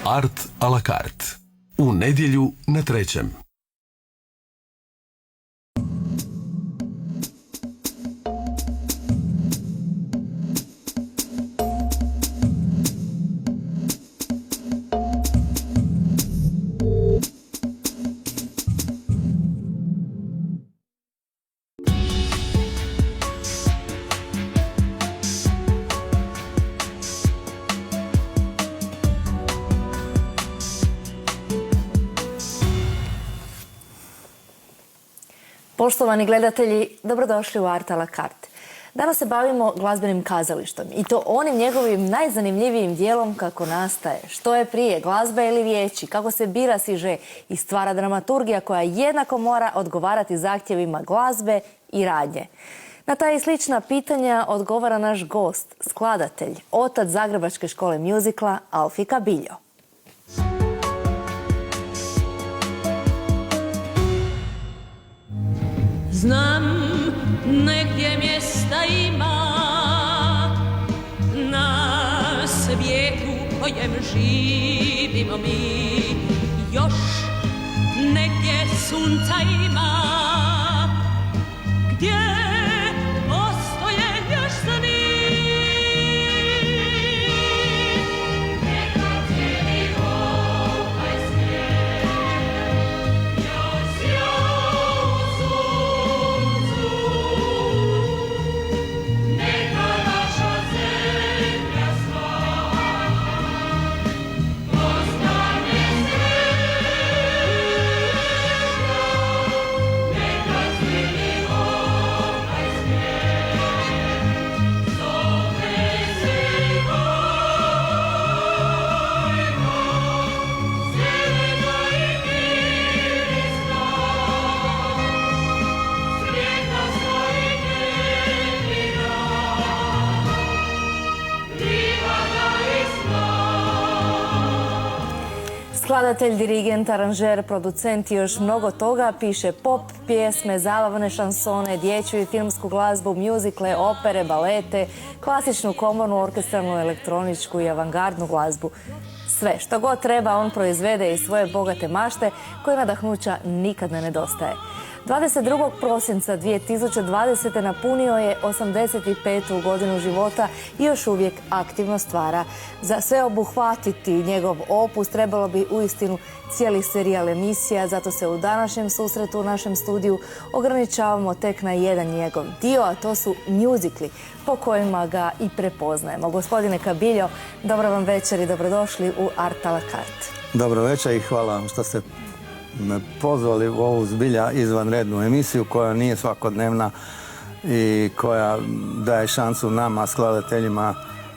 Art a la carte. U nedjelju na Trećem. Poštovani gledatelji, dobrodošli u Art a la carte. Danas se bavimo glazbenim kazalištem i to onim njegovim najzanimljivijim dijelom kako nastaje. Što je prije, glazba ili riječi, kako se bira siže i stvara dramaturgija koja jednako mora odgovarati zahtjevima glazbe i radnje. Na ta i slična pitanja odgovara naš gost, skladatelj, otac Zagrebačke škole mjuzikla Alfi Kabiljo. Znam, negdje mjesta ima na svijetu kojem živimo mi. Još negdje sunca ima gdje postoje još sni. Neka cijeli ovaj svijet još sjao u suncu. Neka naša zemlja sva postane sretna. Neka cijeli ovaj svijet zove živojmo. Zelena i mirisna, svijetla stoji nevina, livada i sna. Skladatelj, dirigent, aranžer, producent i još mnogo toga, piše pop, pjesme, zabavne šansone, dječju i filmsku glazbu, mjuzikle, opere, balete, klasičnu, komornu, orkestralnu, elektroničku i avangardnu glazbu. Sve što god treba on proizvede iz svoje bogate mašte koje nadahnuća nikad ne nedostaje. 22. prosinca 2020. napunio je 85. godinu života i još uvijek aktivno stvara. Za sve obuhvatiti njegov opus trebalo bi uistinu cijeli serijal emisija, zato se u današnjem susretu u našem studiju ograničavamo tek na jedan njegov dio, a to su mjuzikli po kojima ga i prepoznajemo. Gospodine Kabiljo, dobro vam večer i dobrodošli u Art a la carte. Dobro večer i hvala vam što ste me pozvali u ovu zbilja izvanrednu emisiju koja nije svakodnevna i koja daje šansu nama, skladateljima,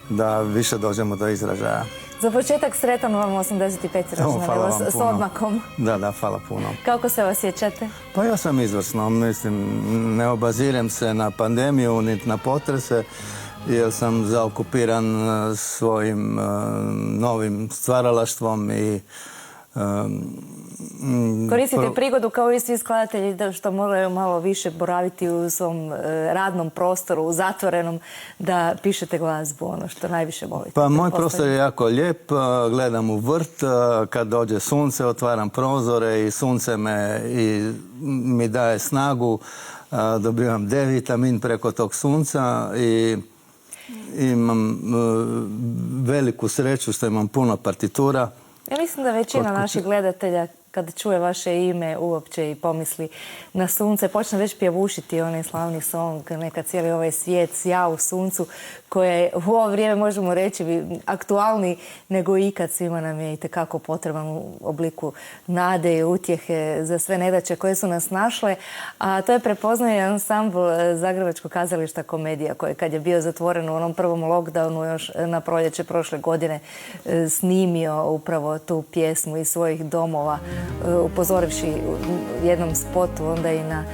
da više dođemo do izražaja. Za početak sretan vam 85. rođendan, s odmakom. Da, hvala puno. Kako se osjećate? Pa ja sam izvrsno, mislim, ne obazirem se na pandemiju, niti na potrese, jer sam zaokupiran svojim novim stvaralaštvom i koristite prigodu kao i svi skladatelji što moraju malo više boraviti u svom radnom prostoru, u zatvorenom, da pišete glazbu, ono što najviše volite. Pa moj prostor je jako lijep, gledam u vrt, kad dođe sunce otvaram prozore i sunce mi daje snagu, dobivam D-vitamin preko tog sunca i imam veliku sreću što imam puno partitura. Ja mislim da većina naših gledatelja kad čuje vaše ime uopće i pomisli na sunce, počne već pjevušiti onaj slavni song, neka cijeli ovaj svijet sja u suncu, koje u ovo vrijeme možemo reći aktualni nego ikad. Svima nam je itekako potreban u obliku nade i utjehe za sve nedaće koje su nas našle. A to je prepoznaje ansambl Zagrebačkog kazališta Komedija, koji kad je bio zatvoren u onom prvom lockdownu još na proljeće prošle godine snimio upravo tu pjesmu iz svojih domova, upozorivši u jednom spotu onda i na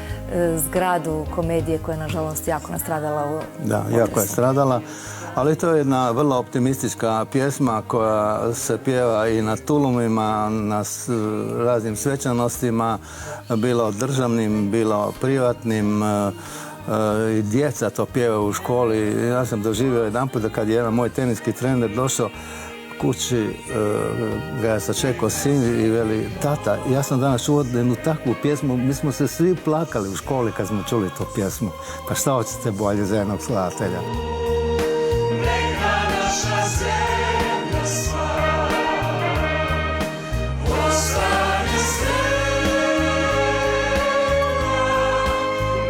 zgradu Komedije koja je nažalost jako nastradala u Da, jako je stradala. Ali to je jedna vrlo optimistička pjesma koja se pjeva i na tulumima, na raznim svečanostima, bilo državnim, bilo privatnim. I djeca to pjevaju u školi. Ja sam doživio jedanput da kad je jedan moj teniski trener došao kući, ga je sačekao sin i veli, tata, ja sam danas čuo jednu takvu pjesmu, mi smo se svi plakali u školi kad smo čuli tu pjesmu. Pa šta hoćete bolje za jednog skladatelja? Neka naša zemlja sva ostane sretna,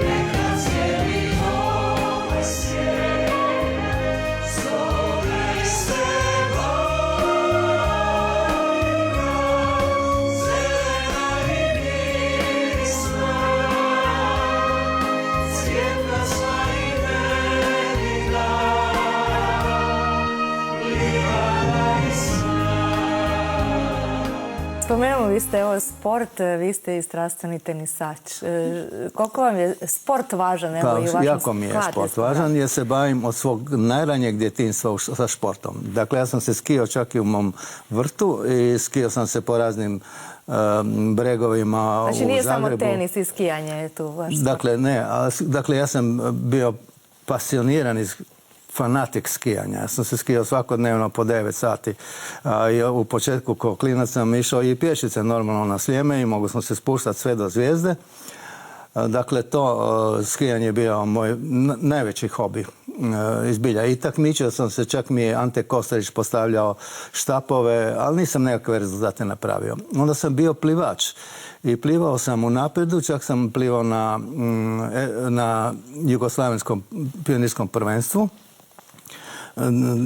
neka cijeli ovaj svijet zove se bajka, zelena i mirisna, cvjetna sva i velika. Spomenuli ste ovo sport, vi ste i strastveni tenisač. Koliko vam je sport važan? Evo, i u vašem jako mi je sport važan jer se bavim od svog najranijeg djetinjstva sa športom. Dakle, ja sam se skio čak i u mom vrtu i skio sam se po raznim bregovima u Zagrebu. Znači nije samo tenis i skijanje je tu vaš sport? Dakle, ne. Dakle, ja sam bio pasioniran fanatik skijanja. Ja sam se skijao svakodnevno po 9 sati. U početku kao klinac sam išao i pješice normalno na Sljeme i mogli smo se spuštati sve do Zvijezde. Dakle, to skijanje je bio moj najveći hobi. Izbilja. I takmičio sam se, čak mi je Ante Kostarić postavljao štapove, ali nisam nekakve rezultate napravio. Onda sam bio plivač i plivao sam u napredu, čak sam plivao na jugoslavenskom pionirskom prvenstvu.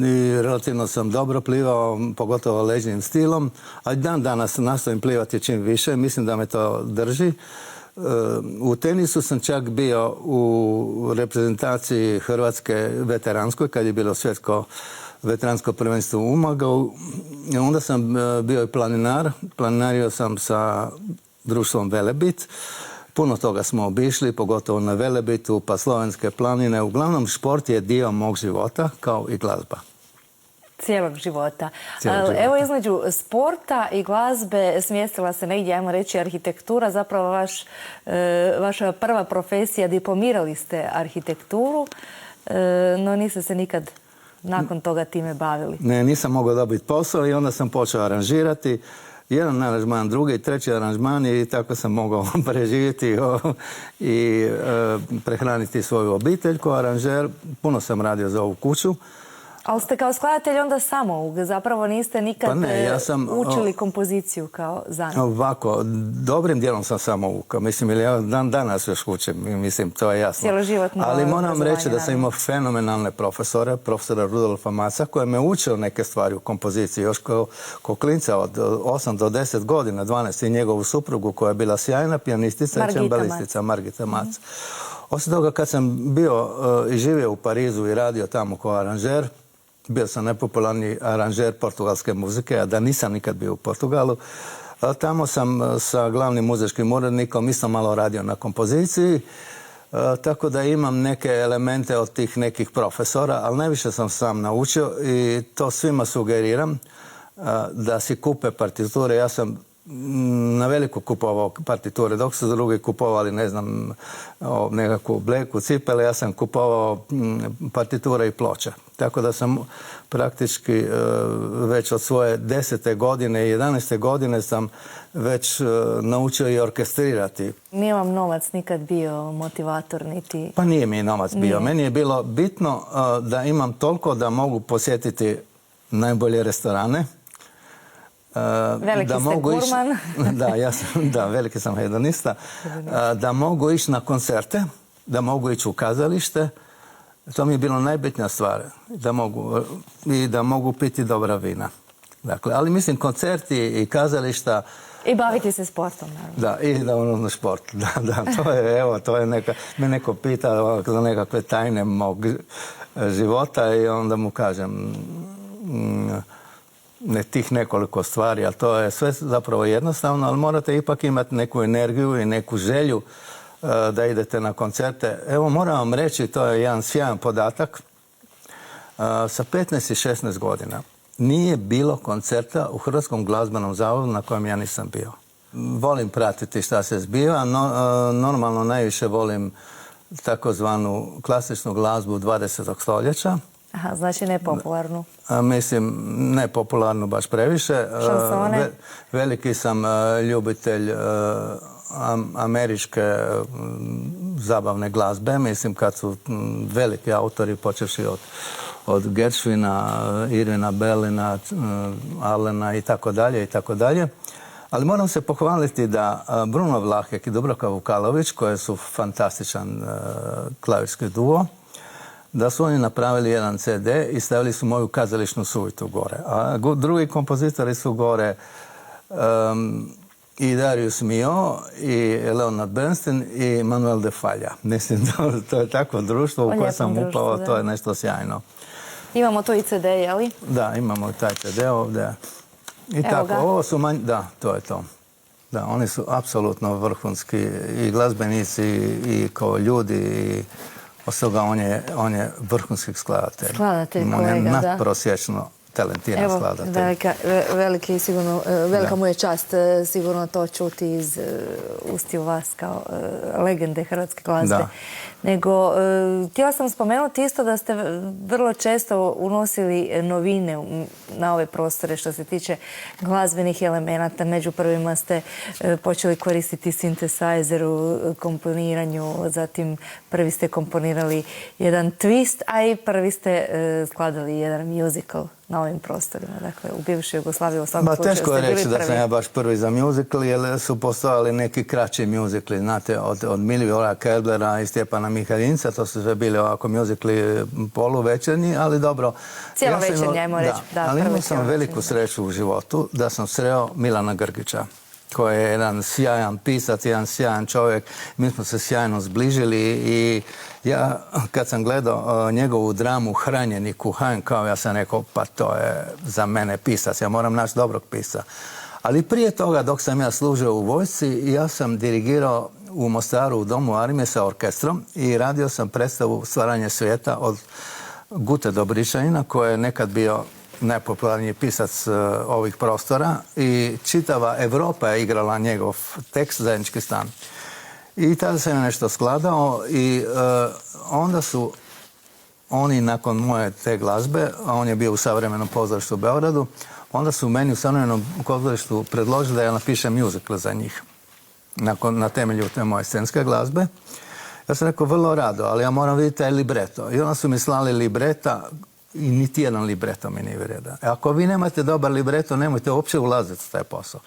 I relativno sam dobro plivao, pogotovo ležnim stilom, a dan danas nastojim plivati čim više, mislim da me to drži. U tenisu sam čak bio u reprezentaciji Hrvatske veteranskoj, kad je bilo svjetsko veteransko prvenstvo u Umagu. Onda sam bio i planinar. Planinario sam sa društvom Velebit. Puno toga smo obišli, pogotovo na Velebitu, pa Slovenske planine. Uglavnom, šport je dio mog života, kao i glazba. Cijelog života. Evo, između sporta i glazbe smjestila se negdje, ajmo reći, arhitektura. Zapravo vaša prva profesija, diplomirali ste arhitekturu, no niste se nikad nakon toga time bavili. Ne, nisam mogao dobiti posao i onda sam počeo aranžirati. Jedan aranžman, drugi, treći aranžman i tako sam mogao preživjeti i prehraniti svoju obitelj kao aranžer. Puno sam radio za ovu kuću. Ali ste kao skladatelj onda samouk, zapravo niste nikad učili kompoziciju kao zanat. Ovako, dobrim dijelom sam samouk. Mislim, ili ja dan danas još učim, mislim, to je jasno. Cijeloživotno ali moram reći da sam imao fenomenalne profesora, profesora Rudolfa Maca, koji me učio neke stvari u kompoziciji, još kao klinca od 8 do 10 godina, 12, i njegovu suprugu koja je bila sjajna pijanistica i čembelistica, Margita Mac. Osim toga, kad sam bio i živio u Parizu i radio tamo kao aranžer, bio sam najpopularniji aranžer portugalske muzike, a da nisam nikad bio u Portugalu. Tamo sam sa glavnim muzičkim urednikom isto malo radio na kompoziciji, tako da imam neke elemente od tih nekih profesora, ali najviše sam sam naučio i to svima sugeriram da si kupe partiture. Ja sam na veliko kupovao partiture, dok su drugi kupovali, ne znam, nekakvu bleku, cipele, ja sam kupovao partiture i ploče. Tako da sam praktički već od svoje 10. godine i 11. godine sam već naučio i orkestrirati. Nije vam novac nikad bio motivator niti... Pa nije mi novac bio. Meni je bilo bitno da imam toliko da mogu posjetiti najbolje restorane, Veliki ste gurman. Da, veliki sam hedonista. Da mogu ići na koncerte, da mogu ići u kazalište. To mi je bilo najbitnija stvar. Da mogu piti dobra vina. Dakle, ali mislim koncerti i kazališta. I baviti se sportom, naravno. Da, i da šport. Da, to je me neko pita za nekakve tajne mog života i onda mu kažem tih nekoliko stvari, ali to je sve zapravo jednostavno, ali morate ipak imati neku energiju i neku želju da idete na koncerte. Evo, moram vam reći, to je jedan sjajan podatak. Sa 15 i 16 godina nije bilo koncerta u Hrvatskom glazbenom zavodu na kojem ja nisam bio. Volim pratiti šta se zbiva, no, normalno najviše volim takozvanu klasičnu glazbu 20. stoljeća. Aha, znači nepopularnu. Mislim, nepopularnu baš previše. Šansone? Veliki sam ljubitelj američke zabavne glazbe. Mislim, kad su veliki autori, počevši od Gershwina, Irvina Berlina, Allena i tako dalje. Ali moram se pohvaliti da Bruno Vlahek i Dubravka Vukalović, koje su fantastičan klavirski duo, da su oni napravili jedan CD i stavili su moju kazališnu suitu gore. A drugi kompozitori su gore i Darius Milhaud i Leonard Bernstein i Manuel de Falla. Mislim, to je takvo društvo u koje sam upao, to je nešto sjajno. Imamo to i CD, je li? Da, imamo taj CD ovdje. I evo tako, ga. ovo su da, to je to. Da, oni su apsolutno vrhunski i glazbenici i kao ljudi i osoga, on je vrhunski skladatelj. Skladatelj, on kolega, je da. nadprosječno talentiran skladatelj. Velika mu je čast sigurno to čuti iz ustiju vas kao legende hrvatske glazbe. Da. Nego, htjela sam spomenuti isto da ste vrlo često unosili novine na ove prostore što se tiče glazbenih elemenata. Među prvima ste počeli koristiti synthesizer u komponiranju, zatim prvi ste komponirali jedan twist, a i prvi ste skladali jedan musical na ovim prostorima, dakle, u bivšoj Jugoslaviji u svakom slučaju ste Teško je bili reći prvi. da sam ja baš prvi za musical, jer su postojali neki kraći musicali, znate, od Milivora Kelblera i Stjepana Mihaljinca, to su sve bili ovako musicali poluvečernji, ali dobro. Cijelovečernji, ajmo reći. Ali imao sam veliku sreću u životu da sam sreo Milana Grgića, koji je jedan sjajan pisac, jedan sjajan čovjek. Mi smo se sjajno zbližili i ja, kad sam gledao njegovu dramu Hranjenik u HNK, ja sam rekao, pa to je za mene pisac, ja moram naći dobrog pisa. Ali prije toga, dok sam ja služio u vojsci, ja sam dirigirao u Mostaru u Domu armije sa orkestrom i radio sam predstavu Stvaranje svijeta od Gute Dobričanina, koji je nekad bio najpopularniji pisac ovih prostora i čitava Europa je igrala njegov tekst Zajednički stan. I tada sam ja nešto skladao i onda su oni nakon moje te glazbe, a on je bio u Savremenom pozorištu u Beogradu, onda su meni u Savremenom pozorištu predložili da ja napišem musical za njih na temelju te moje scenske glazbe. Ja sam rekao vrlo rado, ali ja moram vidjeti taj libreto. I onda su mi slali libreta i niti jedan libreto mi nije vredan. Ako vi nemate dobar libreto, nemojte uopće ulaziti u taj posao.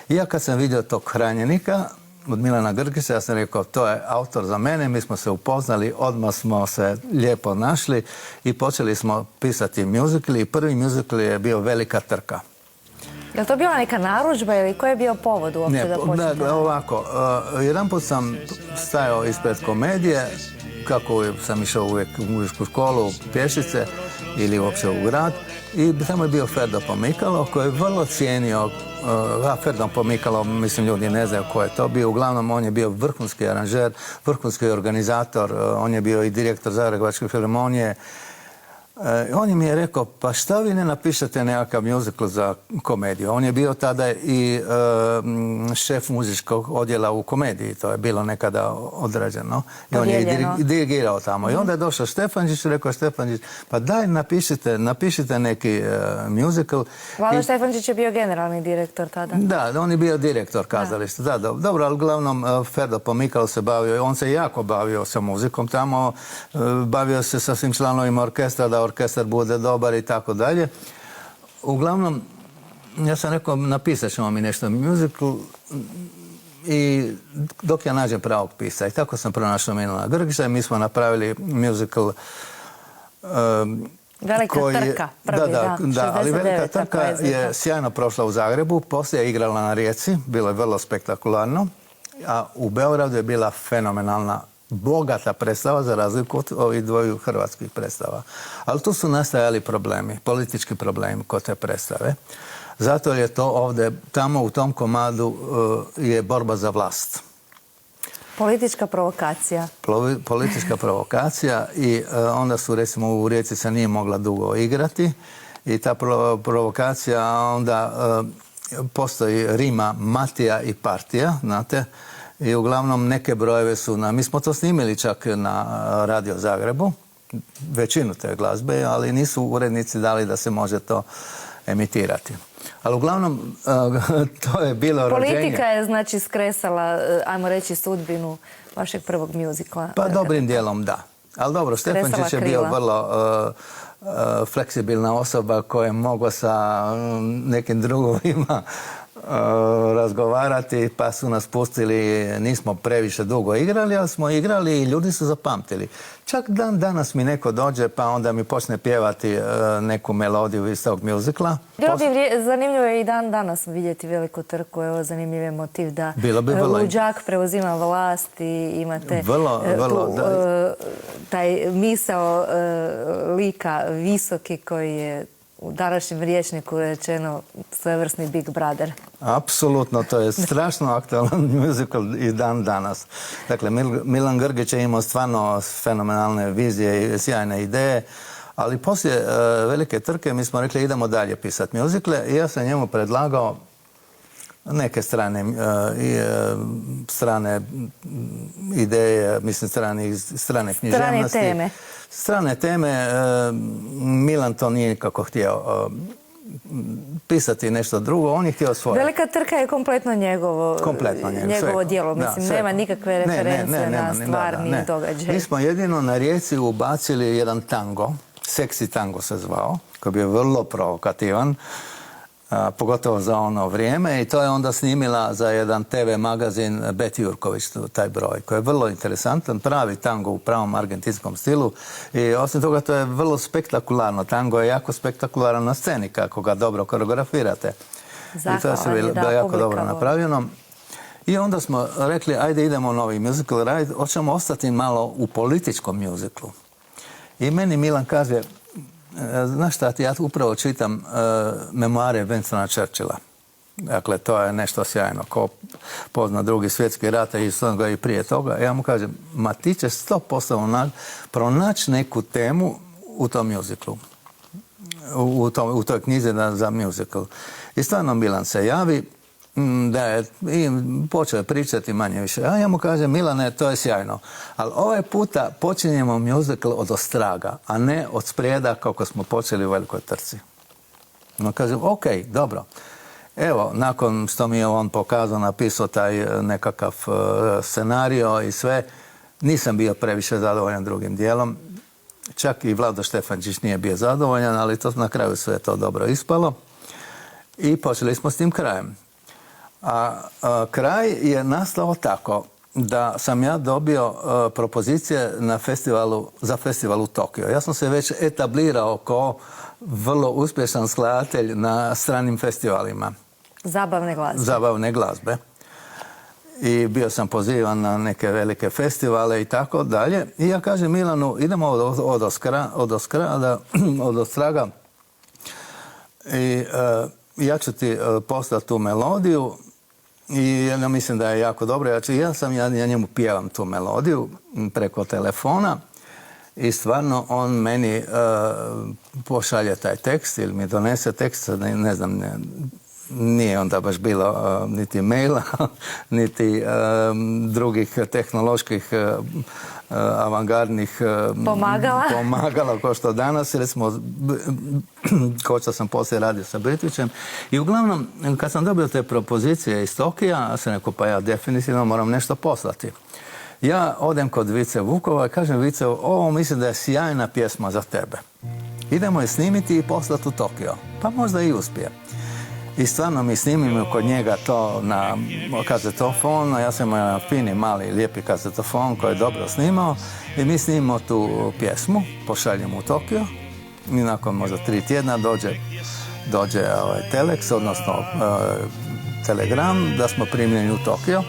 I ja kad sam vidio tog Hranjenika od Milana Grgića, ja sam rekao, to je autor za mene, mi smo se upoznali, odmah smo se lijepo našli i počeli smo pisati musical i prvi musical je bio Velika trka. Je li to bila neka narudžba ili koji je bio povod uopće da počnete? Ne, ovako, jedan put sam stajao ispred komedije, kako sam išao uvijek u muzičku školu, pješice ili uopće u grad, i tamo je bio Ferdo Pomikalo koji je vrlo cijenio, Ferdo Pomikalo, mislim ljudi ne znaju ko je to bio, uglavnom on je bio vrhunski aranžer, vrhunski organizator, on je bio i direktor Zagrebačke filharmonije. On mi je rekao, pa šta vi ne napišete nekakav musical za komediju? On je bio tada i šef muzičkog odjela u komediji, to je bilo nekada odrađeno. I on je i dirigirao tamo. I onda je došao Štefančić i rekao, Štefančić, pa daj napišite neki musical. Vlado Štefančić je bio generalni direktor tada. Da, on je bio direktor kazališta. Da, dobro, ali uglavnom Ferdo Pomikalo se bavio, on se jako bavio sa muzikom tamo, bavio se sa svim članovima orkestra, da orkestar bude dobar i tako dalje. Uglavnom, ja sam rekao, napisat ćemo mi nešto musical i dok ja nađem pravog pisa. I tako sam pronašao Milana Grgića i mi smo napravili musical Velika trka, prvi, da, ali Velika 69. trka poezija. je sjajno prošla u Zagrebu, poslije je igrala na Rijeci, bilo je vrlo spektakularno, a u Beogradu je bila fenomenalna, bogata predstava za razliku od ovih dvoju hrvatskih predstava. Ali tu su nastajali problemi, politički problemi kod te predstave. Zato je to ovdje, tamo u tom komadu je borba za vlast. Politička provokacija. Politička provokacija i onda su, recimo, u Rijeci se nije mogla dugo igrati i ta provokacija onda postoji rima Matija i partija, znate, i uglavnom neke brojeve su mi smo to snimili čak na Radio Zagrebu, većinu te glazbe, ali nisu urednici dali da se može to emitirati. Ali uglavnom, to je bilo rođenje. Politika je, znači, skresala, ajmo reći, sudbinu vašeg prvog mjuzikla. Pa dobrim dijelom da. Ali dobro, Štefančić je bio vrlo fleksibilna osoba koja je mogla sa nekim drugovima razgovarati, pa su nas pustili, nismo previše dugo igrali, ali smo igrali i ljudi su zapamtili. Čak dan danas mi neko dođe pa onda mi počne pjevati neku melodiju iz tog mjuzikla. Bilo bi zanimljivo je i dan danas vidjeti Veliku trku, evo zanimljiv je motiv da luđak preuzima vlast i imate taj misao lika visoki koji je u današnjem rječniku rečeno svojevrsni Big Brother. Apsolutno, to je strašno aktualan musical i dan danas. Dakle, Milan Grgić je imao stvarno fenomenalne vizije i sjajne ideje, ali poslije Velike trke mi smo rekli idemo dalje pisati muzikle i ja sam njemu predlagao neke strane ideje, mislim strane književnosti. Strane teme. Milan to nije nikako htio pisati nešto drugo, on je htio svoje. Velika trka je kompletno njegovo djelo, mislim, nema nikakve referencije na stvarni događaj. Mi smo jedino na Rijeci ubacili jedan tango, Seksi tango se zvao, koji je bio vrlo provokativan, pogotovo za ono vrijeme, i to je onda snimila za jedan TV magazin Beti Jurković, taj broj, koji je vrlo interesantan, pravi tango u pravom argentinskom stilu i osim toga to je vrlo spektakularno. Tango je jako spektakularan na sceni kako ga dobro koreografirate. I to je bilo jako dobro napravljeno. I onda smo rekli, ajde idemo novi musical raditi, hoćemo ostati malo u političkom musiclu. I meni Milan kaže, znaš šta, ja upravo čitam memoare Winstona Churchilla. Dakle, to je nešto sjajno. Ko pozna Drugi svjetski rat i prije toga. Ja mu kažem, ma ti ćeš 100% pronaći neku temu u tom musiclu. U toj knjizi za musical. I stvarno Milan se javi, i počeo je pričati manje više. A ja mu kažem, Milane, to je sjajno. Ali ovaj puta počinjemo musical od ostraga, a ne od sprijeda kako smo počeli u Velikoj trci. No kažem, ok, dobro. Evo, nakon što mi je on pokazao, napisao taj nekakav scenario i sve, nisam bio previše zadovoljan drugim dijelom. Čak i Vlado Štefančić nije bio zadovoljan, ali to na kraju sve to dobro ispalo. I počeli smo s tim krajem. A kraj je nastao tako da sam ja dobio propozicije za festival u Tokio. Ja sam se već etablirao kao vrlo uspješan skladatelj na stranim festivalima. Zabavne glazbe. I bio sam pozivan na neke velike festivale i tako dalje. I ja kažem Milanu, idemo od ostraga i ja ću ti poslati tu melodiju i ja mislim da je jako dobro. Ja njemu pjevam tu melodiju preko telefona i stvarno on meni pošalje taj tekst ili mi donese tekst, ne znam, nije onda baš bilo niti maila, niti drugih tehnoloških avangardnih pomagala kao što danas, jer smo, kao što sam poslije radio sa Britvićem. I uglavnom, kad sam dobio te propozicije iz Tokija, ja sam rekao, pa ja definitivno moram nešto poslati. Ja odem kod Vice Vukova i kažem Vice, ovo mislim da je sjajna pjesma za tebe. Idemo je snimiti i poslati u Tokio. Pa možda i uspije. I stvarno mi snimimo kod njega to na kazetofon, a ja sam imao jedan fini, mali, lijepi kazetofon koji je dobro snimao i mi snimimo tu pjesmu, pošaljemo u Tokio i nakon možda 3 tjedna dođe telex, odnosno telegram da smo primljeni u Tokio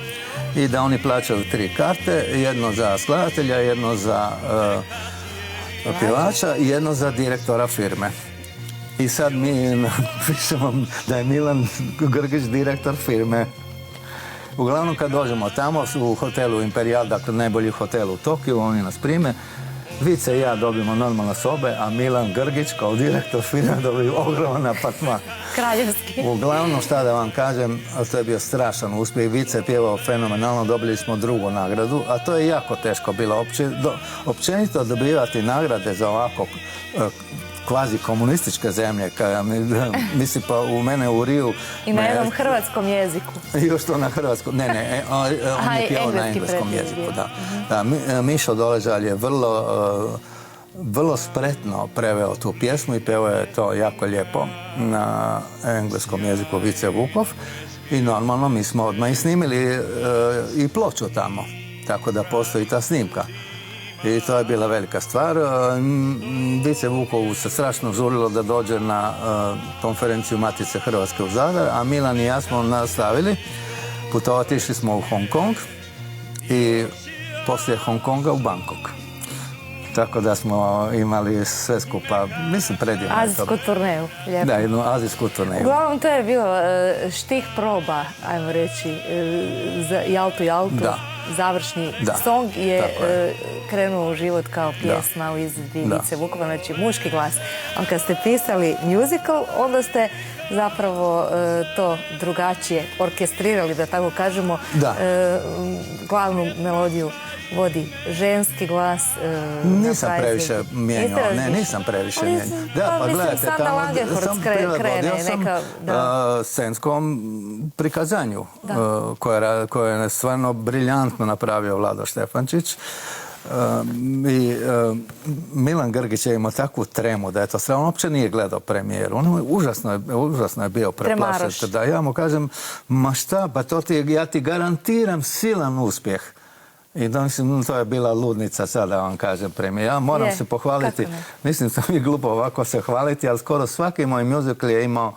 i da oni plaćaju 3 karte, jedno za skladatelja, jedno za pjevača i jedno za direktora firme. I sad mi pišemo da je Milan Grgić direktor firme. Uglavnom kad dođemo tamo u hotelu Imperial, dakle najbolji hotel u Tokiju, oni nas prime. Vice i ja dobijemo normalne sobe, a Milan Grgić kao direktor firme dobije ogroman apartman. Kraljevski. Uglavnom, šta da vam kažem, to je bio strašan uspjeh. Vice je pjevao fenomenalno, dobili smo 2. nagradu, a to je jako teško bilo. Općenito dobivati nagrade za ovako kvazi komunističke zemlje, mislim pa u mene u Riju... I na jednom hrvatskom jeziku. Još to na hrvatskom, ne, on je pjevao na engleskom jeziku, da. Mišo Doležalj je vrlo spretno preveo tu pjesmu i pevao je to jako lijepo na engleskom jeziku Vice Vukov i normalno mi smo odmah i snimili i ploču tamo, tako da postoji ta snimka. I to je bila velika stvar. Vice Vukovu se strašno žurilo da dođe na konferenciju Matice Hrvatske u Zadar, a Milan i ja smo nastavili putovati, išli smo u Hong Kong i poslije Hong Konga u Bangkok. Tako da smo imali sve skupa, mislim, predivno. Azijsku turneju, lijepo. Da, jednu azijsku turneju. Uglavnom, to je bilo štih proba, ajmo reći, za Jaltu. Da. Završni song je krenuo u život kao pjesma u izvedbi Vice Vukova, znači muški glas. A kad ste pisali musical, onda ste zapravo to drugačije orkestrirali, da tako kažemo. Glavnu melodiju vodi ženski glas. Nisam previše mijenjao. Ne, nisam previše mijenjao. Da, pa gledajte, prilagodio sam scenskom prikazanju koje je stvarno briljantno napravio Vlado Štefančić. I Milan Grgić je imao takvu tremu da je to strano, on uopće nije gledao premijeru. On užasno je bio preplašen. Da ja mu kažem, ma šta, pa ja ti garantiram silan uspjeh. I mislim, to je bila ludnica sad da vam kažem premijer. Ja moram se pohvaliti, mislim da mi je glupo ovako se hvaliti, ali skoro svaki moj musical je imao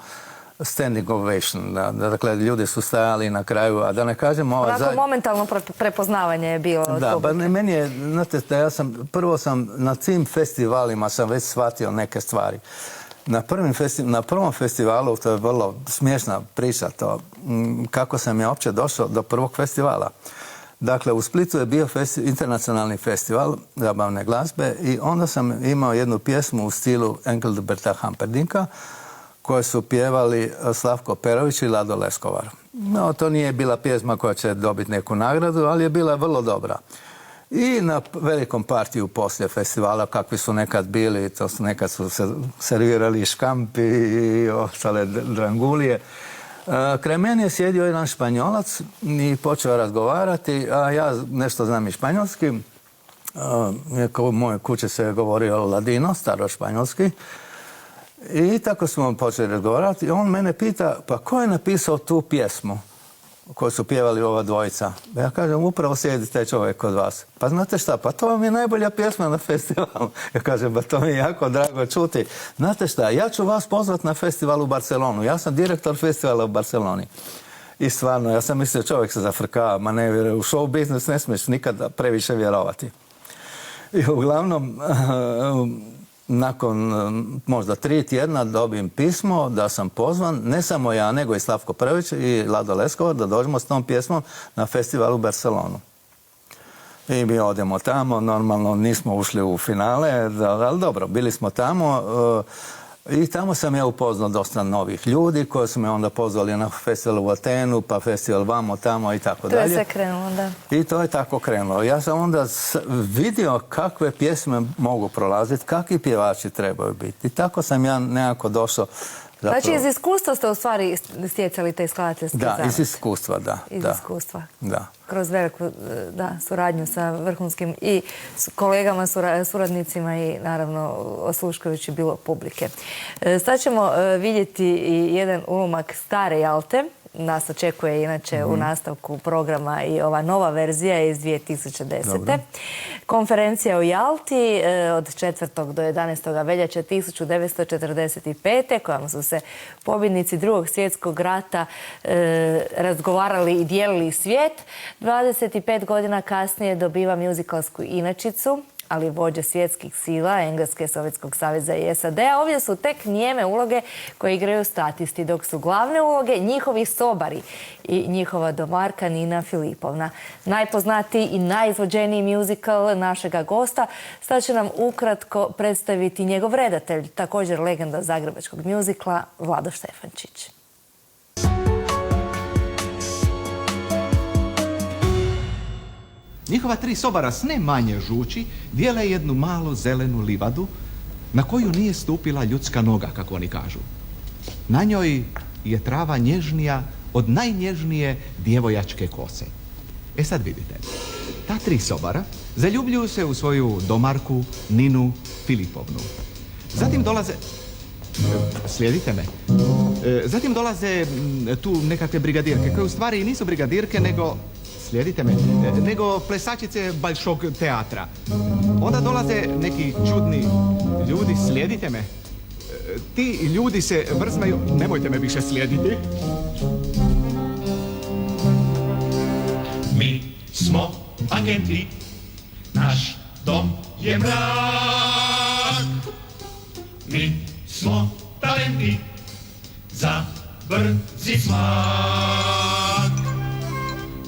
standing ovation. Dakle, ljudi su stajali na kraju, a da ne kažem... Onako momentalno prepoznavanje je bilo. Da, pa meni je, znate, prvo sam na tim festivalima sam već shvatio neke stvari. Na prvom festivalu, to je vrlo smiješna priča, to kako sam ja uopće došao do prvog festivala. Dakle, u Splitu je bio internacionalni festival zabavne glazbe i onda sam imao jednu pjesmu u stilu Engelberta Hamperdinka koje su pjevali Slavko Perović i Lado Leskovar. No, to nije bila pjesma koja će dobiti neku nagradu, ali je bila vrlo dobra. I na velikom partiju poslije festivala, kakvi su nekad bili, to su nekad su se servirali škampi i ostale drangulije. Kraj meni je sjedio jedan Španjolac i počeo razgovarati, a ja nešto znam i španjolski. U mojoj kući se je govorio ladino, staro španjolski. I tako smo počeli razgovarati i on mene pita, pa ko je napisao tu pjesmu koju su pjevali ova dvojica? Ja kažem, upravo sjedi taj čovjek kod vas. Pa znate šta, pa to vam je najbolja pjesma na festivalu. Ja kažem, pa to mi je jako drago čuti. Znate šta, ja ću vas pozvati na festival u Barcelonu. Ja sam direktor festivala u Barceloni. I stvarno, ja sam mislio, čovjek se zafrkava, ma ne vjeruje, u show biznis ne smiješ nikada previše vjerovati. I uglavnom, nakon možda 3 tjedna dobijem pismo da sam pozvan, ne samo ja, nego i Slavko Perović i Lado Leskovar, da dođemo s tom pjesmom na festival u Barcelonu. I mi odemo tamo, normalno nismo ušli u finale, ali dobro, bili smo tamo i tamo sam ja upoznao dosta novih ljudi koji su me onda pozvali na festival u Atenu, pa festival vamo, tamo i tako dalje. To je sve krenulo, da. I to je tako krenulo. Ja sam onda vidio kakve pjesme mogu prolaziti, kakvi pjevači trebaju biti. I tako sam ja nekako došao Znači, iz iskustva ste u stvari stjecali te skladateljske Da, zaviti? iz iskustva, da. Iz da. iskustva. Da. Kroz veliku suradnju sa vrhunskim i kolegama, suradnicima i naravno osluškujući bilo publike. Sad ćemo vidjeti i jedan ulomak stare Jalte. Nas očekuje inače u nastavku programa i ova nova verzija iz 2010. Dobro. Konferencija u Jalti od 4. do 11. veljače 1945. kojom su se pobjednici Drugog svjetskog rata razgovarali i dijelili svijet. 25 godina kasnije dobiva muzikalsku inačicu, ali vođe svjetskih sila, Engleske, Sovjetskog saveza i SAD-a. Ovdje su tek nijeme uloge koje igraju statisti, dok su glavne uloge njihovi sobari i njihova domarka Nina Filipovna. Najpoznatiji i najizvođeniji muzikal našega gosta sad će nam ukratko predstaviti njegov redatelj, također legenda zagrebačkog muzikla, Vlado Štefančić. Njihova tri sobara s ne manje žuči dijele jednu malu zelenu livadu na koju nije stupila ljudska noga, kako oni kažu. Na njoj je trava nježnija od najnježnije djevojačke kose. E sad vidite, ta tri sobara zaljubljuju se u svoju domarku Ninu Filipovnu. Zatim dolaze... Slijedite me. Zatim dolaze tu nekakve brigadirke, koje u stvari nisu brigadirke, nego... Slijedite me, nego plesačice Balšog teatra. Onda dolaze neki čudni ljudi, slijedite me. Ti ljudi se vrzmaju, nemojte me više slijediti. Mi smo agenti, naš dom je mrak. Mi smo talenti za brzi smak.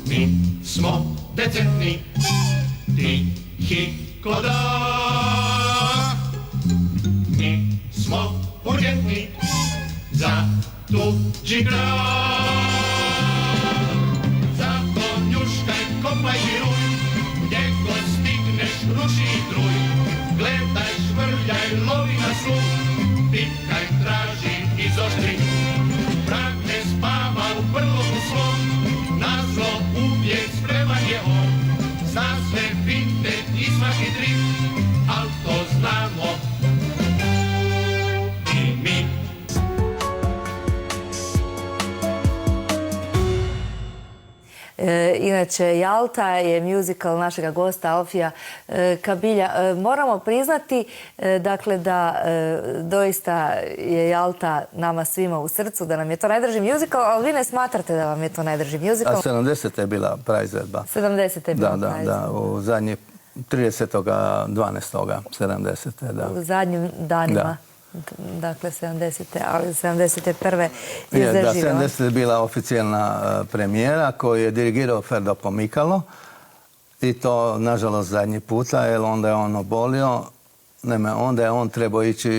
Mi smo decentni, tihi ko dah. Mi smo urgentni za tuđi grah. Zato njuškaj, kopaj i ruj, gdje god stigneš ruši i truj. Gledaj, švrljaj, lovi na sluh, pikaj, traži, izoštri. Vrag ne spava u brlogu svom, na zlo uvijek spreman je on. Zna sve finte i svaki trik, al to znamo i mi. Inače, Jalta je muzikal našega gosta Alfija Kabilja. Moramo priznati dakle, da doista je Jalta nama svima u srcu, da nam je to najdraži muzikal, ali vi ne smatrate da vam je to najdraži muzikal? A 70. je bila praizvedba. 70. je bila praizvedba. Da, u zadnji 30.12. 70. da. U zadnjim danima. Da. Dakle, 70. ali 71. je Da, zaživjela. 70. je bila oficijalna premijera koju je dirigirao Ferdo Pomikalo i to, nažalost, zadnji puta, jer onda je on obolio. Onda je on trebao ići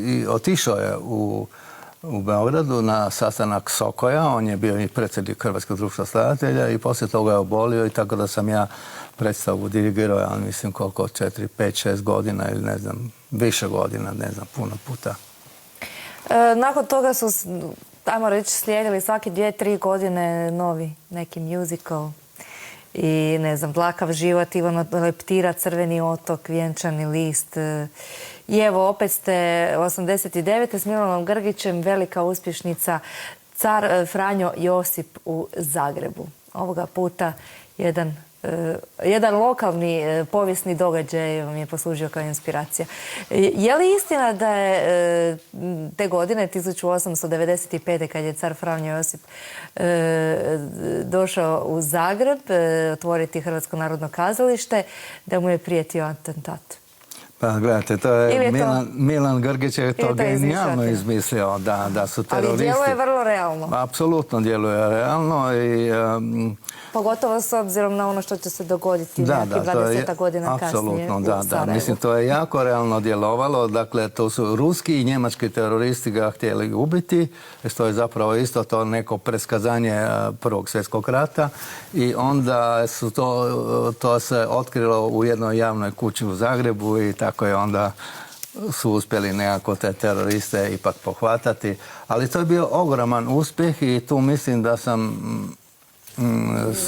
i otišao je u Beogradu na sastanak Sokoja. On je bio i predsjednik Hrvatskog društva skladatelja i poslije toga je obolio i tako da sam ja predstavu dirigirao, ja mislim koliko, 4, 5, 6 godina ili ne znam, više godina, ne znam, puno puta. Nakon toga su, ajmo reći, slijedili svake 2-3 godine novi neki muzikal i ne znam, Dlakav život, Ivano Leptira, Crveni otok, Vjenčani list. I evo, opet ste 89. s Milanom Grgićem, velika uspješnica, Car Franjo Josip u Zagrebu. Ovoga puta jedan lokalni povijesni događaj vam je poslužio kao inspiracija. Je li istina da je te godine, 1895. kad je car Franjo Josip došao u Zagreb otvoriti Hrvatsko narodno kazalište, da mu je prijetio atentat? Pa gledajte, to je Milan Grgić je to genijalno izmislio, da su teroristi. Ali djeluje vrlo realno. Apsolutno djeluje realno i... Pogotovo s obzirom na ono što će se dogoditi nekih 20 godina kasnije apsolutno, u da. Sarajevu. Mislim, to je jako realno djelovalo. Dakle, to su ruski i njemački teroristi ga htjeli ubiti, što je zapravo isto to neko preskazanje Prvog svjetskog rata. I onda su to se otkrilo u jednoj javnoj kući u Zagrebu i tako je onda su uspjeli nekako te teroriste ipak pohvatati. Ali to je bio ogroman uspjeh i tu mislim da sam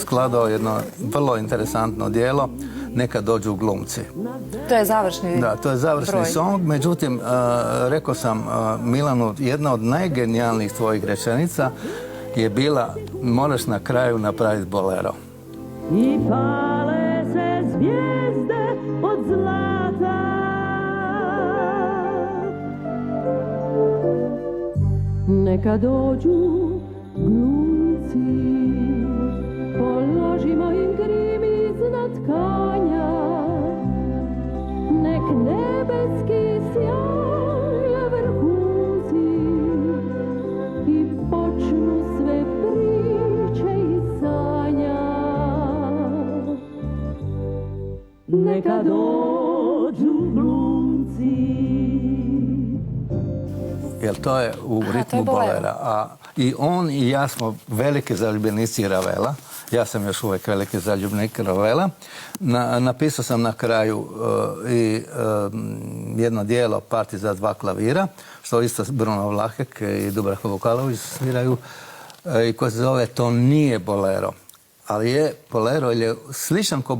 skladao jedno vrlo interesantno djelo, Neka dođu glumci. To je završni Da, to je završni broj. song, međutim, rekao sam Milanu, jedna od najgenijalnijih tvojih rečenica je bila moraš na kraju napraviti bolero. I pale se zvijezde od zlata. Neka dođu glumci, položimo im grim iznad tkanja. Nek nebeski sjaj vrhunci i počnu sve priče i sanja. Neka dođu glumci. Jer to je u to je ritmu bolero. bolera. I on i ja smo veliki zaljubljenici Ravela. Ja sam još uvijek veliki zaljubljenik Ravela. Napisao sam na kraju jedno dijelo, Parti za dva klavira, što isto Bruno Vlahek i Dubravko Vukalović sviraju, i koji se zove To nije bolero. Ali je bolero, ili je sličan ko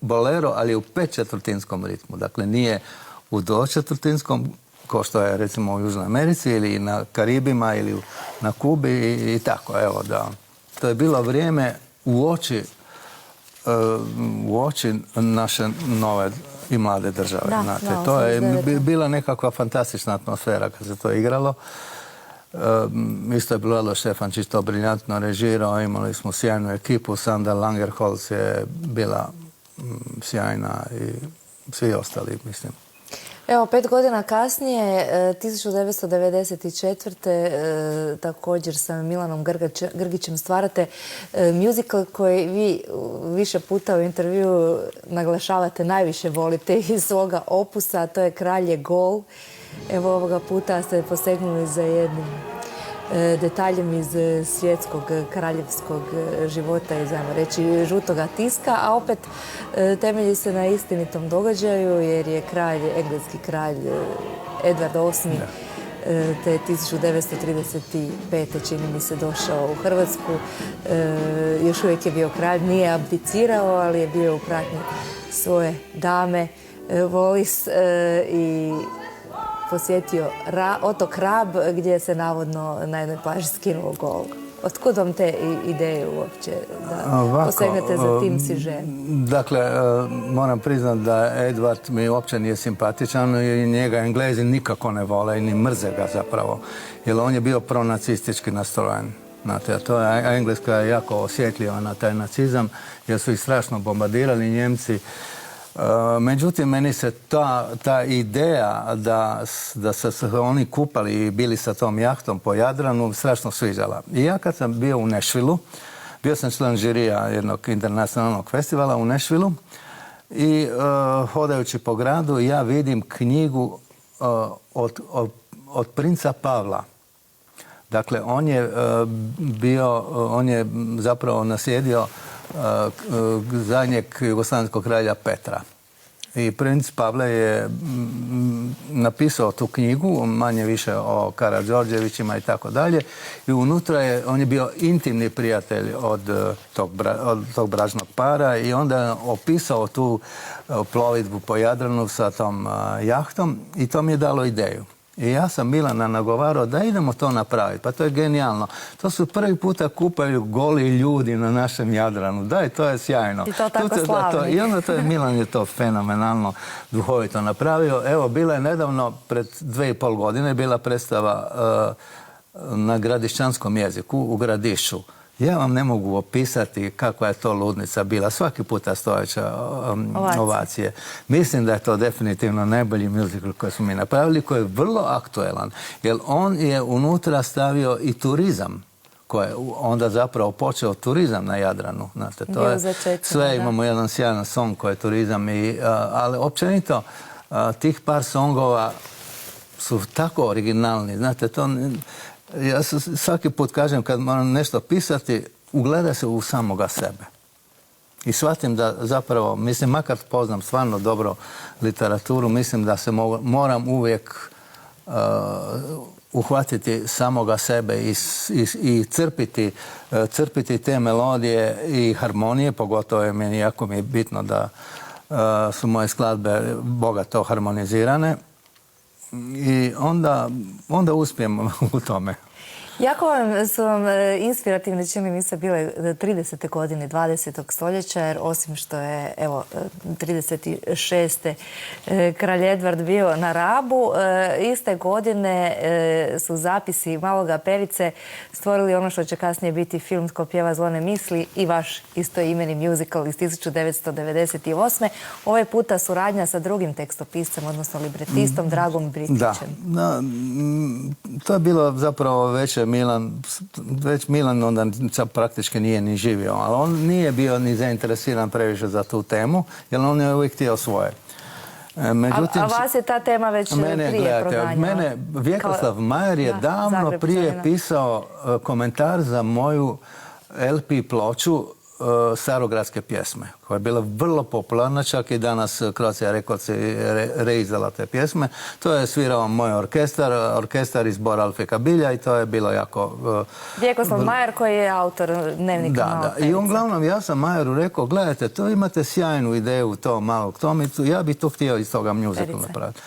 bolero, ali je u 5/4 ritmu. Dakle, nije u 2/4, kao što je recimo u Južnoj Americi ili na Karibima ili na Kubi i tako. Evo, da. To je bilo vrijeme u oči naše nove i mlade države. Da, znate. da, To je 89. bila nekakva fantastična atmosfera kad se to igralo. Isto je bilo Štefančić to briljantno režirao, imali smo sjajnu ekipu, Sandra Langerholz je bila sjajna i svi ostali, mislim. Evo, 5 godina kasnije, 1994. Također sa Milanom Grgićem stvarate musical koji vi više puta u intervjuu naglašavate, najviše volite iz svoga opusa, a to je Kralj je gol. Evo, ovoga puta ste posegnuli za jednim detaljem iz svjetskog kraljevskog života, iz, ajmo reći, žutoga tiska, a opet temelji se na istinitom događaju, jer je engleski kralj Edward VIII te 1935. čini mi se došao u Hrvatsku. Još uvijek je bio kralj, nije abdicirao, ali je bio u pratnji svoje dame Wallis i posjetio otok Rab, gdje se navodno na jednoj plaži skinuo gol. Otkud vam te ideje uopće da posegnete za tim sižem? Dakle, moram priznati da Edward mi uopće nije simpatičan i njega Englezi nikako ne vole i ni mrze ga zapravo. Jer on je bio pronacistički nastrojen. Znate, to je, Engleska je jako osjetljiva na taj nacizam jer su ih strašno bombardirali Njemci. Međutim, meni se ta ideja da se oni kupali i bili sa tom jahtom po Jadranu strašno sviđala. I ja kad sam bio u Nashvilleu, bio sam član žirija jednog internacionalnog festivala u Nashvilleu i hodajući po gradu ja vidim knjigu od princa Pavla. Dakle, on je zapravo naslijedio zadnjeg jugoslavenskog kralja Petra. I princ Pavle je napisao tu knjigu, manje više o Karađorđevićima i tako dalje. I unutra on je bio intimni prijatelj od tog bračnog para i onda je opisao tu plovidbu po Jadranu sa tom jahtom i to mi je dalo ideju. I ja sam Milana nagovarao da idemo to napraviti. Pa to je genijalno. To su prvi puta kupaju goli ljudi na našem Jadranu. Daj, to je sjajno. I to tako slavni. I onda Milan je to fenomenalno duhovito napravio. Evo, bila je nedavno, pred 2,5 godine, bila predstava na gradišćanskom jeziku u Gradišu. Ja vam ne mogu opisati kakva je to ludnica bila. Svaki puta stojeća ovacije. Mislim da je to definitivno najbolji musical koji smo mi napravili, koji je vrlo aktuelan. Jer on je unutra stavio i turizam, koji je onda zapravo počeo turizam na Jadranu. Znate, to je sve, imamo jedan sjajan song koji je turizam. Ali općenito tih par songova su tako originalni. Znate, to... Ja svaki put kažem kad moram nešto pisati, ugleda se u samoga sebe. I shvatim da zapravo, mislim, makar poznam stvarno dobro literaturu, mislim da se moram uvijek uhvatiti samoga sebe i crpiti te melodije i harmonije, pogotovo je meni jako mi je bitno da su moje skladbe bogato harmonizirane i onda uspijem u tome. Jako su vam inspirativne, čini mi se, bile 30. godine 20. stoljeća, jer osim što je, evo, 36. kralj Edvard bio na Rabu, iste godine su zapisi Maloga Perice stvorili ono što će kasnije biti film Tko pjeva zlone misli i vaš istoimeni musical iz 1998. Ovaj puta suradnja sa drugim tekstopiscem, odnosno libretistom Dragom Britićem. Da, to je bilo zapravo već Milan onda praktički nije ni živio, ali on nije bio ni zainteresiran previše za tu temu, jer on je uvijek htio svoje. Međutim, a vas je ta tema već prije proganjala? Mene Vjekoslav Majer je davno prije pisao komentar za moju LP ploču Starogradske pjesme, koja je bila vrlo popularna, čak i danas Croatia Records reizdala te pjesme. To je svirao moj orkestar iz Bora Alfika Bilja i to je bilo jako... Vjekoslav Majer koji je autor Dnevnika Malog Perice. I uglavnom ja sam Majeru rekao, gledajte, to imate sjajnu ideju to Malog Tomicu, ja bih to htio iz toga musical napraviti.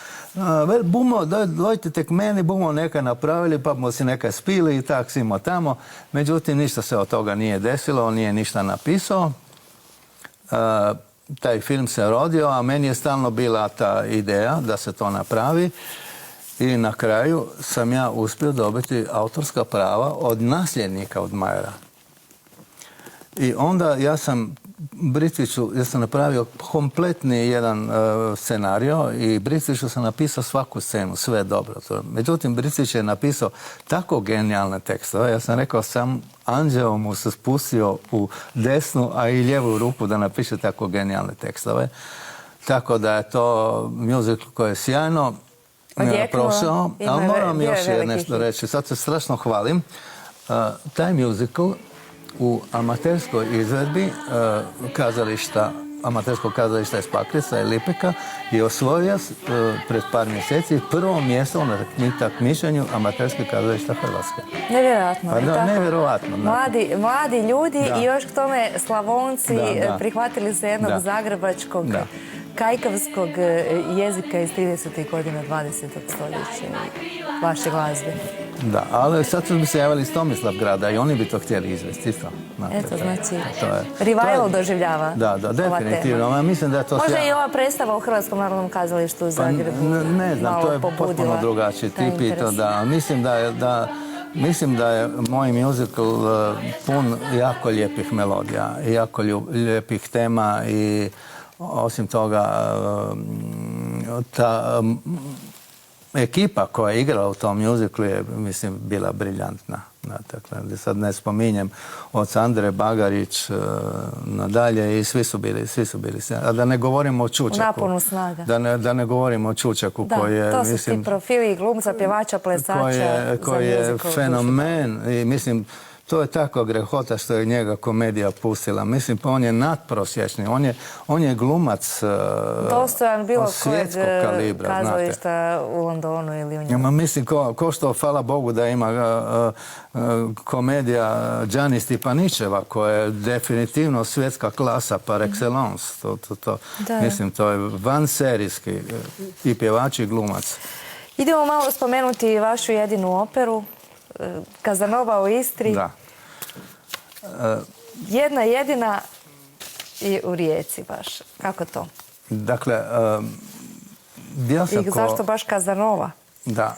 Bumo, dojte tek meni, bumo nekaj napravili, pa bomo si nekaj spili i tak simo tamo. Međutim, ništa se od toga nije desilo, on nije ništa napisao. Taj film se rodio, a meni je stalno bila ta ideja da se to napravi. I na kraju sam ja uspio dobiti autorska prava od nasljednika od Majera. I onda ja sam ja sam napravio kompletni jedan scenario i Briciću sam napisao svaku scenu, sve dobro. Međutim, Bricić je napisao tako genijalne tekstove, ja sam rekao sam anđeo mu se spustio u desnu, a i lijevu ruku da napiše tako genijalne tekstove. Tako da je to musical koji je sjajno prošao, ali moram još nešto reći. Sad se strašno hvalim. Taj musical u amaterskoj izvedbi amaterskog kazališta iz Pakraca i Lipika je osvojio pred par mjeseci prvo mjesto na takmičenju amaterskog kazališta Hrvatske. Nevjerojatno. Pa da, nevjerojatno. Mladi ljudi i još k tome Slavonci prihvatili se jednog zagrebačkog kajkavskog jezika iz 30. godina 20. stoljeća vaše glazbe. Da, ali sad su bi se javili iz Tomislavgrada i oni bi to htjeli izvesti isto. Eto, znači, revival doživljava. Da, definitivno. Mislim da je to možda i ova predstava u Hrvatskom narodnom kazalištu u Zagrebu. Ne znam, to je potpuno drugačiji tip i to da. Mislim da je moj musical pun jako lijepih melodija, jako lijepih tema i osim toga ta ekipa koja je igrala u tom musiclu je, mislim, bila briljantna. Dakle, sad ne spominjem od Andre Bagarić nadalje i svi su bili. A da ne govorimo o Čučaku. U naponu snaga. Da ne govorimo o Čučaku koji je, to su ti profili glumca, pjevača, plesača koji je fenomen i mislim, to je tako grehota što je njega komedija pustila. Mislim, pa on je nadprosječni. On je glumac dostojan bilo svjetskog kalibra. Kazališta u Londonu ili u njemu. Mislim, ko što, hvala Bogu da ima komedija Đani Stipanićeva, koja je definitivno svjetska klasa par excellence. Mislim, to je vanserijski i pjevač i glumac. Idemo malo spomenuti vašu jedinu operu, Kazanova u Istri. Da. Jedna jedina je u Rijeci baš. Kako to? Dakle, ja sam i zašto baš Kazanova? Da,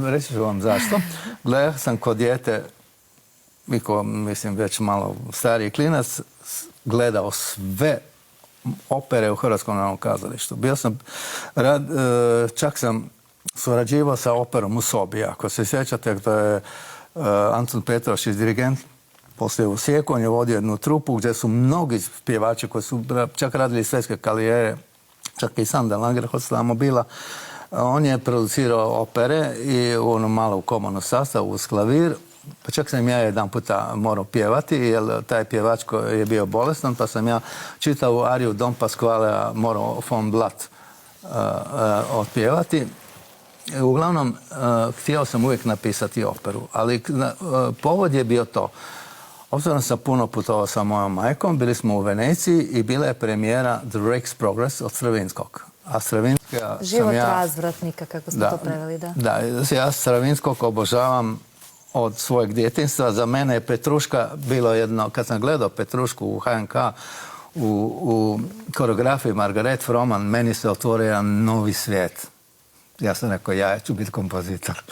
reći ću vam zašto. Ja sam ko dijete, mislim već malo stariji klinac, gledao sve opere u Hrvatskom narodnom kazalištu. Čak sam surađivao sa operom u Sobi. Ako se sjećate, to je Antun Petrošić, dirigent, poslije u Osijeku, on je vodio jednu trupu gdje su mnogi pjevači koji su čak radili svjetske karijere, čak i Sanda Langerhos tamo bila. On je producirao opere i u onom malo u komornom sastavu uz klavir Pa čak sam ja jedan puta morao pjevati, jer taj pjevač koji je bio bolestan, pa sam ja čitavu ariju Don Pasqualea morao von Blatt otpjevati. Uglavnom, htio sam uvijek napisati operu, ali povod je bio to. Obzirom sam puno putovao sa mojom majkom, bili smo u Veneciji i bila je premijera The Rake's Progress od Stravinskog. A Stravinska Život razvratnika, kako smo to preveli, da. Da, ja Stravinskog obožavam od svojeg djetinjstva. Za mene je Petruška bilo jedno, kad sam gledao Petrušku u HNK, u koreografiji Margaret Froman, meni se otvorio jedan novi svijet. Ja sam rekao, ja ću biti kompozitor.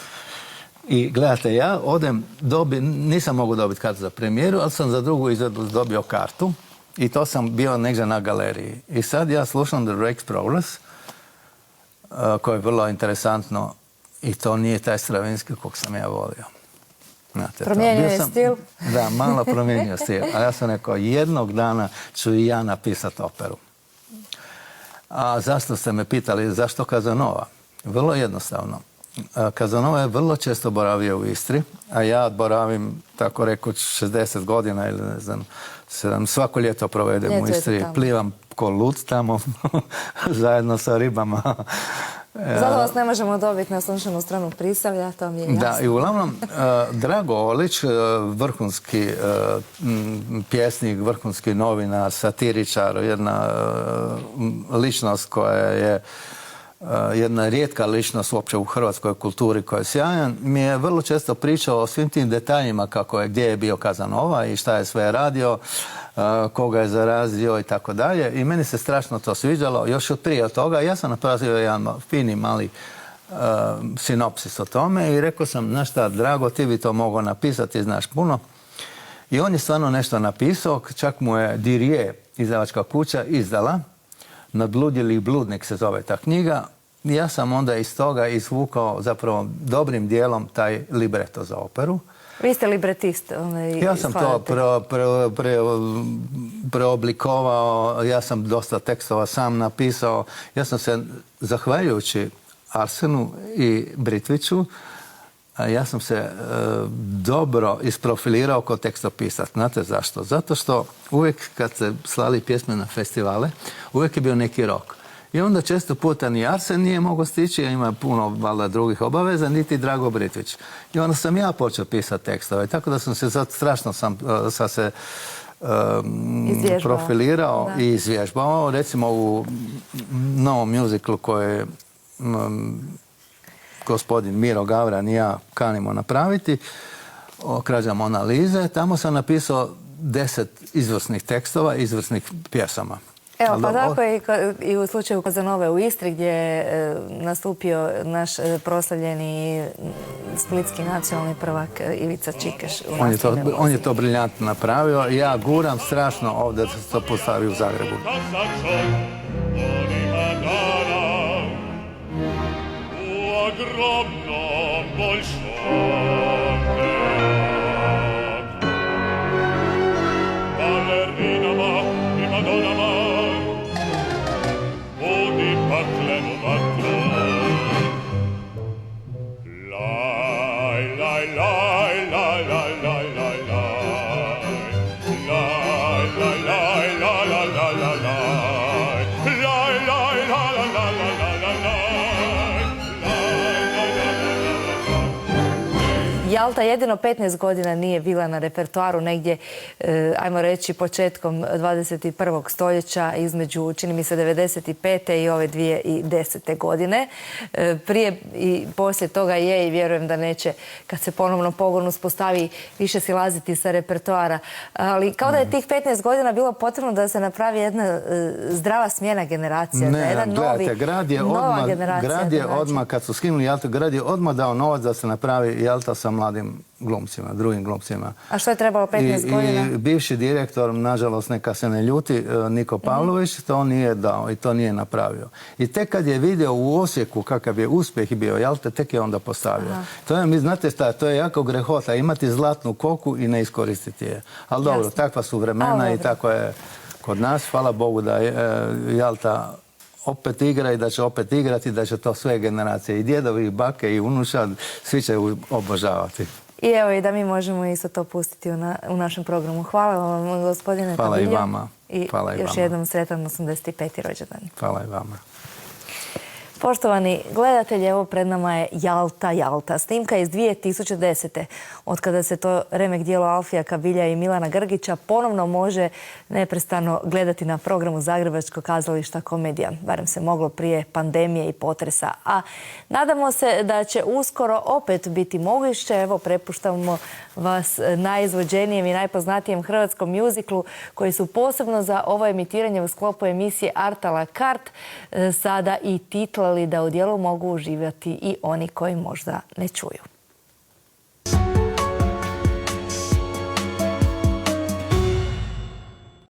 I gledajte, ja nisam mogao dobiti kartu za premijeru, ali sam za drugu izvedbu dobio kartu i to sam bio negdje na galeriji. I sad ja slušam The Rake's Progress, koje je vrlo interesantno i to nije taj Stravinski kog sam ja volio. Promijenio je stil? Da, malo promijenio stil. A ja sam rekao, jednog dana ću i ja napisati operu. A zašto ste me pitali, zašto Casanova? Vrlo jednostavno. Casanova je vrlo često boravio u Istri, a ja boravim, tako rekuć, 60 godina ili ne znam, svako ljeto provedem u Istri. Plivam ko lud tamo, zajedno sa ribama. Zato vas ne možemo dobiti na sunčanu stranu Prisavlja, to mi je jasno. Da, i uglavnom, Drago Olić, vrhunski pjesnik, vrhunski novinar, satiričar, jedna ličnost koja je jedna rijetka ličnost uopće u hrvatskoj kulturi koja je sjajan, mi je vrlo često pričao o svim tim detaljima gdje je bio Casanova i šta je sve radio, koga je zarazio i tako dalje. I meni se strašno to sviđalo. Još od prije toga ja sam napravio jedan fini mali sinopsis o tome i rekao sam, znaš šta, Drago, ti bi to mogao napisati, znaš puno. I on je stvarno nešto napisao, čak mu je Dirije, izdavačka kuća, izdala. Nadbludjeli bludnik se zove ta knjiga. Ja sam onda iz toga izvukao zapravo dobrim dijelom taj libreto za operu. Vi ste libretist. Ja sam to preoblikovao, ja sam dosta tekstova sam napisao. Ja sam se, zahvaljujući Arsenu i Britviću, ja sam se dobro isprofilirao kao tekstopisac. Znate zašto? Zato što uvijek kad se slali pjesme na festivale, uvijek je bio neki rok. I onda često puta ni Arsen nije mogao stići, ima puno valjda drugih obaveza, niti Drago Britvić. I onda sam ja počeo pisati tekstove. Tako da sam se strašno se profilirao i izvježbao. Recimo u novom muziklu koje gospodin Miro Gavran i ja kanimo napraviti, o Krađa Mona Lise, tamo sam napisao 10 izvrsnih tekstova, izvrsnih pjesama. Evo, pa tako je i u slučaju Casanove u Istri, gdje je nastupio naš proslavljeni splitski nacionalni prvak Ivica Čikeš. On je to briljantno napravio. Ja guram strašno ovdje da se to postavi u Zagrebu. Огромном большом балеринама и мадоннама буди паклено вокруг. Лай, лай, лай, лай, лай, лай, лай, лай. Лай, лай, лай, лай, лай, лай, лай, лай. Лай, лай, лай, лай, лай, лай, лай, лай. Jalta jedino 15 godina nije bila na repertoaru negdje, ajmo reći, početkom 21. stoljeća između, čini mi se, 95. i ove 2010. godine. Prije i poslije toga je i vjerujem da neće, kad se ponovno pogon uspostavi, više silaziti sa repertoara. Ali kao da je tih 15 godina bilo potrebno da se napravi jedna zdrava smjena generacija. Ne, gledajte, grad je odmah, kad su skinuli Jaltu, grad je odmah dao novac da se napravi Jalta sa mladim glumcima, drugim glumcima. A što je trebalo 15 godina? I bivši direktor, nažalost neka se ne ljuti, Niko Pavlović, to nije dao i to nije napravio. I tek kad je vidio u Osijeku kakav je uspjeh bio Jalta, tek je onda postavio. To je, mi znate šta, to je jako grehota, imati zlatnu koku i ne iskoristiti je. Ali dobro, takva su vremena i tako je kod nas. Hvala Bogu da Jalta opet igra i da će opet igrati, da će to sve generacije, i djedovi, i bake, i unučad, svi će ju obožavati. I evo i da mi možemo isto to pustiti u našem programu. Hvala vam, gospodine Hvala i Tabiljo. vama. Hvala i još vama. jednom sretan 85. rođendan. Hvala i vama. Poštovani gledatelji, evo pred nama je Jalta, Jalta. Snimka iz 2010. Od kada se to remek djelo Alfija Kabilja i Milana Grgića ponovno može neprestano gledati na programu Zagrebačkog kazališta Komedija. Barem se moglo prije pandemije i potresa. A nadamo se da će uskoro opet biti moguće. Evo, prepuštamo vas najizvođenijem i najpoznatijem hrvatskom mjuziklu koji su posebno za ovo emitiranje u sklopu emisije Art a la carte sada i titlali da u djelu mogu uživati i oni koji možda ne čuju.